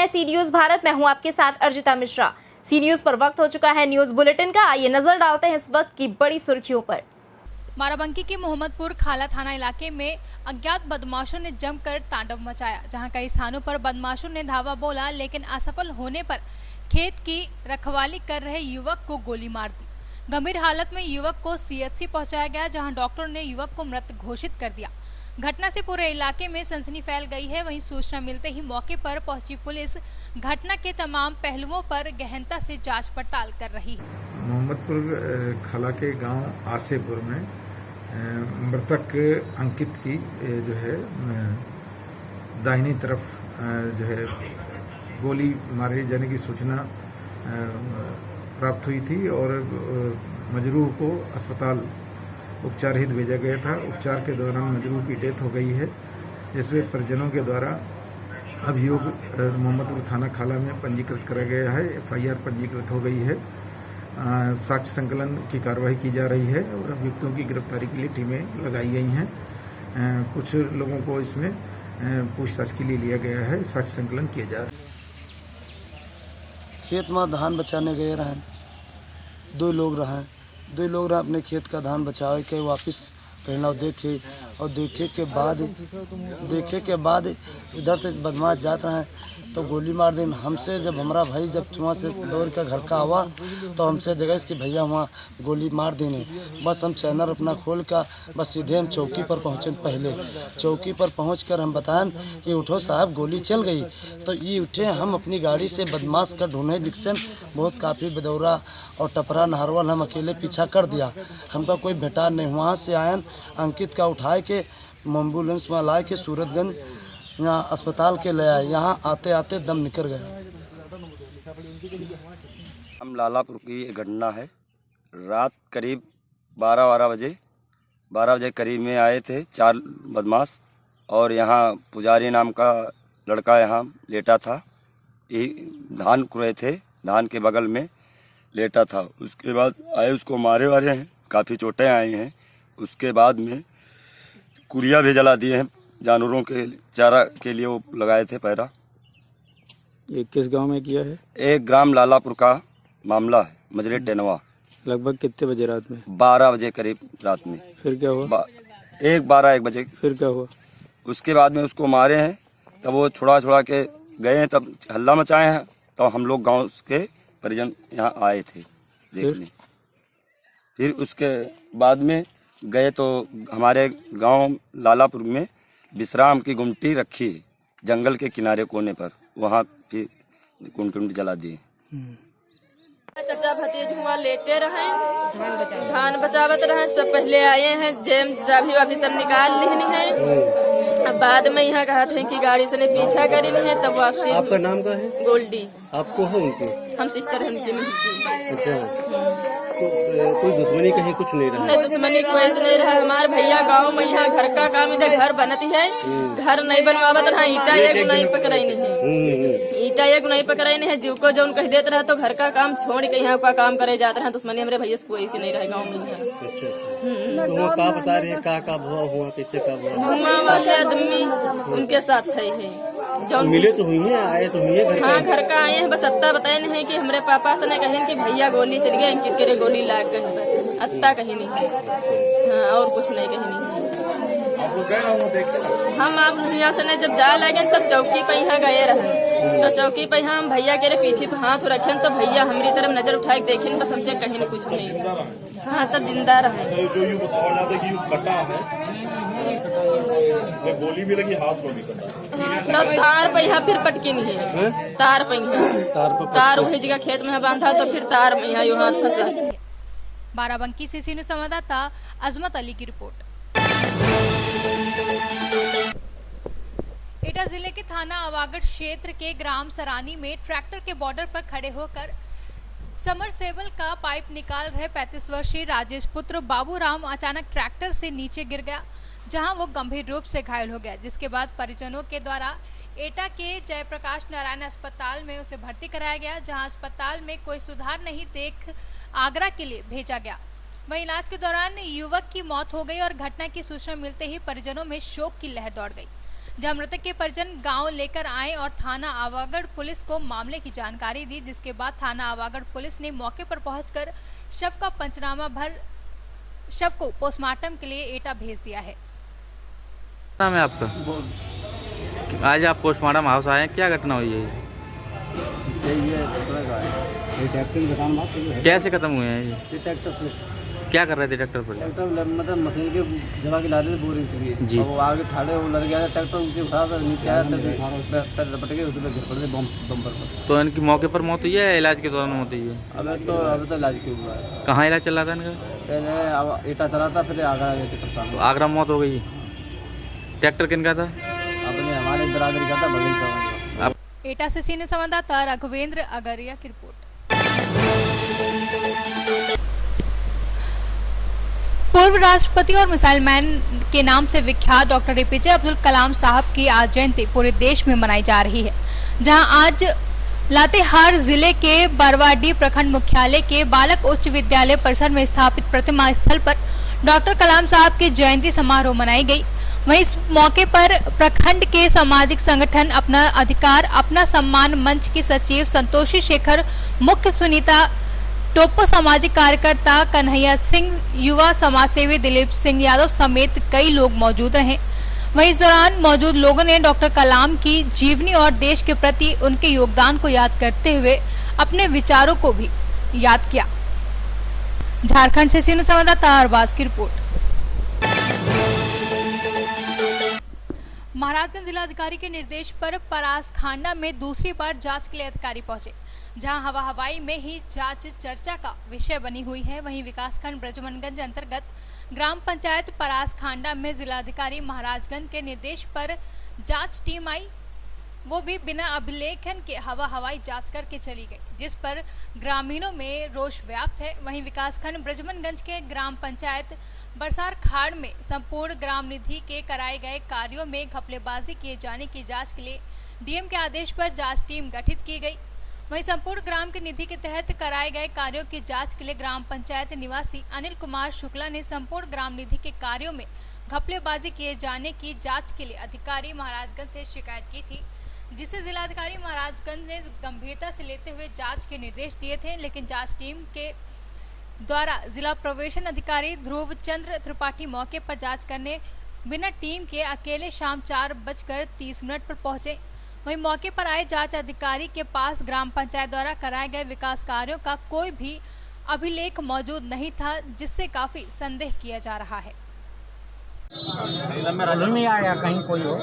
हैं सी न्यूज भारत। मैं हूं आपके साथ अर्जिता मिश्रा। सी न्यूज पर वक्त हो चुका है न्यूज बुलेटिन का। आइए नजर डालते हैं इस वक्त की बड़ी सुर्खियों पर। बाराबंकी के मोहम्मदपुर खाला थाना इलाके में अज्ञात बदमाशों ने जमकर तांडव मचाया, जहां कई स्थानों पर बदमाशों ने धावा बोला, लेकिन असफल होने पर खेत की रखवाली कर रहे युवक को गोली मार दी। गंभीर हालत में युवक को सीएचसी पहुंचाया गया, जहां डॉक्टर ने युवक को मृत घोषित कर दिया। घटना से पूरे इलाके में सनसनी फैल गई है। वहीं सूचना मिलते ही मौके पर पहुंची पुलिस घटना के तमाम पहलुओं पर गहनता से जांच पड़ताल कर रही है। मोहम्मदपुर खाला के गांव आसेपुर में मृतक अंकित की जो है दाहिनी तरफ जो है गोली मारे जाने की सूचना प्राप्त हुई थी और मजरूह को अस्पताल उपचार हेतु भेजा गया था। उपचार के दौरान मजरूह की डेथ हो गई है, जिसमें परिजनों के द्वारा अभियोग मोहम्मदपुर थाना खाला में पंजीकृत करा गया है। एफआईआर पंजीकृत हो गई है। साक्ष्य संकलन की कार्रवाई की जा रही है और अभियुक्तों की गिरफ्तारी के लिए टीमें लगाई गई हैं। कुछ लोगों को इसमें पूछताछ के लिए लिया गया है। साक्ष्य संकलन किया जा रहा है। खेत में धान बचाने गए रहे, दो लोग रहे अपने खेत का धान बचावे के वापस कहना देखे और देखे के बाद इधर से बदमाश जाते हैं तो गोली मार दी हमसे। जब हमारा भाई जब वहाँ से दौड़ कर घर का आवा तो हमसे जगह इसकी भैया वहाँ गोली मार देने। बस हम चैनल अपना खोल कर बस सीधे हम चौकी पर पहुँचे। पहले चौकी पर पहुँच कर हम बताएं कि उठो साहब गोली चल गई, तो ये उठे। हम अपनी गाड़ी से बदमाश का ढूंढे दिक्सन बहुत काफ़ी बदौरा और टपरा नहरवल हम अकेले पीछा कर दिया। हमका कोई भेटा नहीं। वहाँ से आयन अंकित का उठाए के एम्बुलेंस में लाए के सूरतगंज यहाँ अस्पताल के ले आए। यहाँ आते आते दम निकल गया। हम लालापुर की एक घटना है। रात करीब 12 बजे करीब में आए थे 4 बदमाश और यहाँ पुजारी नाम का लड़का यहाँ लेटा था। ये धान कुरे थे, धान के बगल में लेटा था। उसके बाद आए, उसको मारे वारे हैं, काफ़ी चोटें आई हैं। उसके बाद में कुरिया भी जला दिए हैं, जानवरों के चारा के लिए वो लगाए थे पैरा। ये किस गांव में किया है? एक ग्राम लालापुर का मामला है, मजरे टेनवा। लगभग कितने बजे रात में? 12 बजे करीब रात में। फिर क्या हुआ? 1 बजे। फिर क्या हुआ? उसके बाद में उसको मारे हैं, तब वो छुड़ा के गए हैं, तब हल्ला मचाए हैं। तो हम लोग गांव के परिजन यहाँ आए थे देखने। फिर उसके बाद में गए तो हमारे गांव लालापुर में विश्राम की गुमटी रखी है जंगल के किनारे कोने पर, वहाँ फिर कुंड जला दिए। चाचा भतीज हुआ लेटे रहे, धान बचावत रहे। सब पहले आए हैं, जेम चाबी वाबी सब निकाल ली है। अब बाद में यहाँ कहा थे कि गाड़ी से पीछा करी नहीं है, तब वापसी। आपका नाम क्या है? गोल्डी। आपको है उनकी? हम सिस्टर हैं उनकी मिलती। अच्छा, कोई दुश्मनी कहीं कुछ नहीं रहा? नहीं, दुश्मनी कोई नहीं रहा। हमारे भैया गाँव में यहाँ घर का काम, इधर घर बनती है, घर नहीं बनवावत रहा। ईटा एक नहीं पकड़ाई नहीं है, ईटा एक नहीं पकड़ाई नहीं है। जीव को जो कह देते रहा तो घर का काम छोड़ के यहाँ का काम करे जाते हैं। दुश्मनी हमारे भैया से कोई नहीं रहा गाँव में। तो वो क्या बता रहे हैं, का हुआ कैसे का हुआ? वाले आदमी उनके साथ है जो मिले तो हुई है, आए तो हुई है घर? हाँ, घर का आए हैं। बस अत्ता बताए नहीं कि हमारे पापा से ने कहे कि भैया गोली चल गया, अंकित के गोली लाग गए, बस अत्ता कहीं नहीं है। हाँ, और कुछ नहीं कहीं नहीं है। हम आप यहाँ से जब जा लगे तब चौकी पे यहाँ गए रहे, तो चौकी पे हम भैया के पीठी पे हाथ रखे तो भैया हमारी तरफ नजर उठाए देखे तो हमसे कहीं नहीं कुछ नहीं। हाँ, तब जिंदा रहे। गोली भी लगी, हाथ में भी तब तार पे यहाँ फिर पटकी नहीं है। तार पे तार वही जगह खेत में बांधा तो फिर तार में यहाँ हाथ फंसा। बाराबंकी से सी न्यूज संवाददाता अजमत अली की रिपोर्ट। एटा जिले के थाना अवागढ़ क्षेत्र के ग्राम सरानी में ट्रैक्टर के बॉर्डर पर खड़े होकर समरसेबल का पाइप निकाल रहे 35 वर्षीय राजेश पुत्र बाबूराम अचानक ट्रैक्टर से नीचे गिर गया, जहां वो गंभीर रूप से घायल हो गया, जिसके बाद परिजनों के द्वारा एटा के जयप्रकाश नारायण अस्पताल में उसे भर्ती कराया गया, जहां अस्पताल में कोई सुधार नहीं देख आगरा के लिए भेजा गया। वहीं इलाज के दौरान युवक की मौत हो गई और घटना की सूचना मिलते ही परिजनों में शोक की लहर दौड़ गई। जहां मृतक के परिजन गांव लेकर आए और थाना आवागढ़ पुलिस को मामले की जानकारी दी, जिसके बाद थाना आवागढ़ पुलिस ने मौके पर पहुंचकर शव का पंचनामा भर शव को पोस्टमार्टम के लिए एटा भेज दिया है। नाम है आपका? आज आप पोस्टमार्टम हाउस आए हैं, क्या घटना हुई है? कैसे खत्म हुए हैं ये? ट्रैक्टर से क्या कर रहे थे ट्रैक्टर पर? ट्रैक्टर मतलब मशीन के जमा के ला रहे थे बोरिंग के लिए जी। और वो आगे ठाड़े वो लग गया था, ट्रैक्टर ऊँचे उठा कर नीचे आया पैर लपट के उसमें गिर पड़े बम्पर पर। तो इनकी मौके पर मौत हुई है, इलाज के दौरान मौत हुई है? अभी तो इलाज क्यों हुआ है? कहाँ इलाज चल रहा था इनका? पहले एटा चला था, फिर आगरा गए थे परेशान। तो आगरा मौत हो गई। ट्रैक्टर किनका था? अपने हमारे बरादरी का था, बगल का। एटा से सीनियर संवाददाता रघुवेंद्र अगरिया की रिपोर्ट। पूर्व राष्ट्रपति और मिसाइल मैन के नाम से विख्यात डॉक्टर एपीजे अब्दुल कलाम साहब की आज जयंती पूरे देश में मनाई जा रही है, जहां आज लातेहार जिले के बरवाडीह प्रखंड मुख्यालय के बालक उच्च विद्यालय परिसर में स्थापित प्रतिमा स्थल पर डॉक्टर कलाम साहब की जयंती समारोह मनाई गई। वहीं इस मौके पर प्रखंड के सामाजिक संगठन अपना अधिकार अपना सम्मान मंच की सचिव संतोषी शेखर, मुख्य सुनीता टोप्पो, सामाजिक कार्यकर्ता कन्हैया सिंह, युवा समाजसेवी दिलीप सिंह यादव समेत कई लोग मौजूद रहे। वहीं इस दौरान मौजूद लोगों ने डॉक्टर कलाम की जीवनी और देश के प्रति उनके योगदान को याद करते हुए अपने विचारों को भी याद किया। झारखंड से सीनियर संवाददाता अरबाज की रिपोर्ट। महाराजगंज जिलाधिकारी के निर्देश पर परासखांडा में दूसरी बार जांच के लिए अधिकारी पहुंचे, जहां हवाई में ही जांच चर्चा का विषय बनी हुई है। वहीं विकासखंड ब्रजमनगंज अंतर्गत ग्राम पंचायत परासखांडा में जिलाधिकारी महाराजगंज के निर्देश पर जांच टीम आई, वो भी बिना अभिलेखन के हवाई जांच करके चली गई, जिस पर ग्रामीणों में रोष व्याप्त है। वहीं विकासखंड ब्रजमनगंज के ग्राम पंचायत बरसार खाड़ में संपूर्ण ग्राम निधि के कराए गए कार्यों में घपलेबाजी किए जाने की जांच के लिए डीएम के आदेश पर जांच टीम गठित की गई। वहीं संपूर्ण ग्राम की निधि के तहत कराए गए कार्यों की जांच के लिए ग्राम पंचायत निवासी अनिल कुमार शुक्ला ने संपूर्ण ग्राम निधि के कार्यों में घपलेबाजी किए जाने की जांच के लिए अधिकारी महाराजगंज से शिकायत की थी, जिसे जिलाधिकारी महाराजगंज ने गंभीरता से लेते हुए जांच के निर्देश दिए थे। लेकिन जांच टीम के द्वारा जिला प्रवेशन अधिकारी ध्रुव चंद्र त्रिपाठी मौके पर जांच करने बिना टीम के अकेले शाम 4:30 पर पहुंचे। वहीं मौके पर आए जांच अधिकारी के पास ग्राम पंचायत द्वारा कराए गए विकास कार्यों का कोई भी अभिलेख मौजूद नहीं था, जिससे काफी संदेह किया जा रहा है। नहीं आया कहीं कोई हो।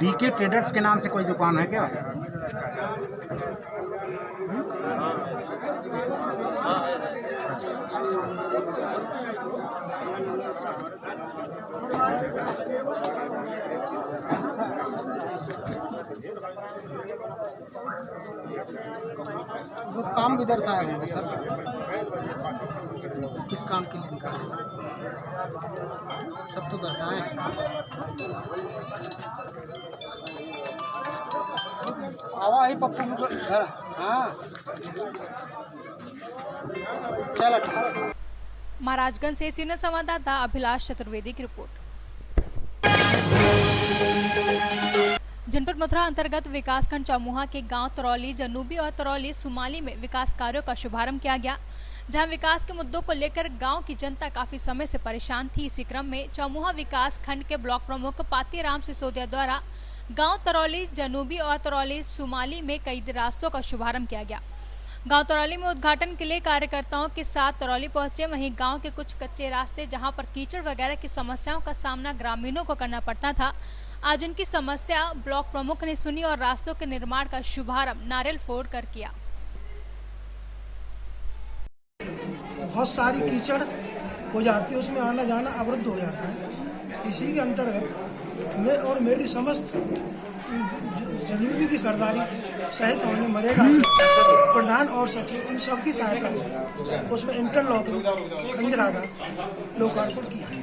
डीके ट्रेडर्स के नाम से कोई दुकान है क्या? वो काम भी दर्शाया होगा सर, किस काम के लिए सब तो दर्शाए। आवा ही पप्पू घर। हाँ चल। महाराजगंज से सीनियर संवाददाता अभिलाष चतुर्वेदी की रिपोर्ट। जनपद मथुरा अंतर्गत विकासखंड चौमुहा के गांव तरौली जनूबी और तरौली सुमाली में विकास कार्यों का शुभारंभ किया गया, जहां विकास के मुद्दों को लेकर गांव की जनता काफी समय से परेशान थी। इसी क्रम में चौमुहा विकास खंड के ब्लॉक प्रमुख पातीराम सिसोदिया द्वारा गांव तरौली जनूबी और तरौली सुमाली में कई रास्तों का शुभारंभ किया गया। गांव तरौली में उद्घाटन के लिए कार्यकर्ताओं के साथ तरौली पहुंचे। वहीं गांव के कुछ कच्चे रास्ते जहां पर कीचड़ वगैरह की समस्याओं का सामना ग्रामीणों को करना पड़ता था, आज उनकी समस्या ब्लॉक प्रमुख ने सुनी और रास्तों के निर्माण का शुभारंभ नारियल फोड़ कर किया। बहुत सारी कीचड़ हो जाती है, उसमें आना जाना अवरुद्ध हो जाता है। इसी के अंतर्गत मैं और मेरी समस्त जनूबी की सरदारी सहित हमने मरेगा प्रधान और सचिव इन सबकी सहायता से उसमें इंटरलॉकिंग खंजरा का लोकार्पण किया है।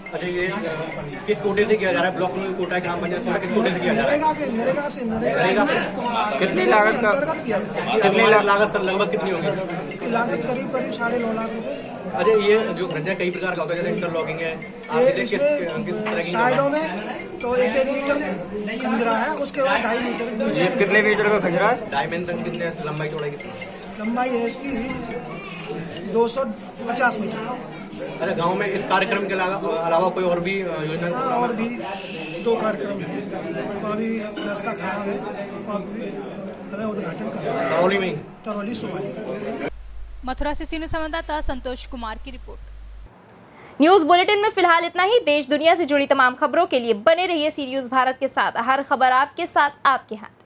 अच्छा ये किस कोटे से किया जा रहा है? ब्लॉक में कोटा है, ग्राम पंचायत कोटा किस कोटे से किया जा रहा है? नरेगा से कितनी लागत का अंतर्गत किया जाता है। कितनी लागत सर लगभग कितनी होगी? इसकी लागत करीब 9.5 लाख रुपए। अच्छा ये जो खर्चा कई प्रकार का होता है, जैसे इंटरलॉकिंग है, आप ये किस इसमें किस तरह की साइडों में तो 1-1 मीटर खंजरा है, उसके बाद 2.5 मीटर नीचे कितने मीटर का खंजरा है? डायमेंशन कितने, लंबाई चौड़ाई कितनी? लंबाई है इसकी 250 मीटर। अच्छा गांव में इस कार्यक्रम के अलावा कोई और भी योजना? हाँ, और भी 2 कार्यक्रम है, अभी रास्ता खराब है, और भी हमें उद्घाटन करना है करौली में ही? करौली सोमाली। मथुरा से सीनियर संवाददाता संतोष कुमार की रिपोर्ट। न्यूज बुलेटिन में फिलहाल इतना ही। देश दुनिया से जुड़ी तमाम खबरों के लिए बने रहिए सी न्यूज भारत के साथ। हर खबर आपके साथ, आपके हाथ।